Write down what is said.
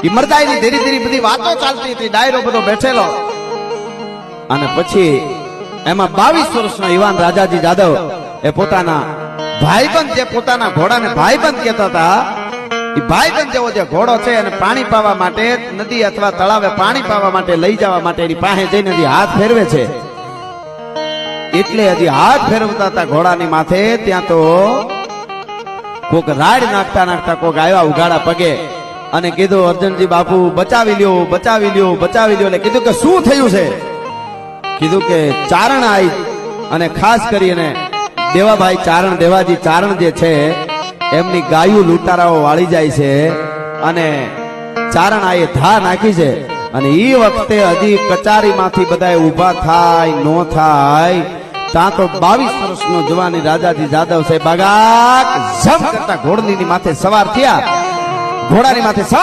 એ મરદાઈની ધીરે ધીરે બધી વાતો ચાલતી હતી, ડાયરો બધો બેઠેલો. અને પછી એમાં 22 વર્ષનો યુવાન રાજાજી જાદવ એ પોતાના ભાઈબંધ, જે પોતાના ઘોડાને ભાઈબંધ કહેતા હતા, એ ભાઈબંધ જેવો જે ઘોડો છે અને પાણી પાવા માટે નદી અથવા તળાવે પાણી પાવા માટે લઈ જવા માટે એની પાસે જઈને હજી હાથ ફેરવે છે. એટલે હજી હાથ ફેરવતા હતા ઘોડાની માથે, ત્યાં તો કોક રાડ નાખતા નાખતા કોક આવ્યા ઉઘાડા પગે અને કીધું, અર્જુનજી બાપુ બચાવી લ્યો, બચાવી લ્યો, બચાવી લ્યો. એટલે કીધું કે શું થયું છે? કીધું કે ચારણ આવી અને ખાસ કરીને દેવાભાઈ ચારણ, દેવાજી ચારણ જે છે એમની ગાયું લૂંટારાઓ વાળી જાય છે અને ચારણ આ એ ધા નાખી છે. અને એ વખતે હજી કચારીમાંથી બધા ઊભા થાય નો થાય ત્યાં તો 22 વર્ષનો જવાની રાજાજી જાદવ સાહેબ બાગાક જમ કરતા ઘોડની માથે સવાર થયા. ઘોડાની માથે સવાર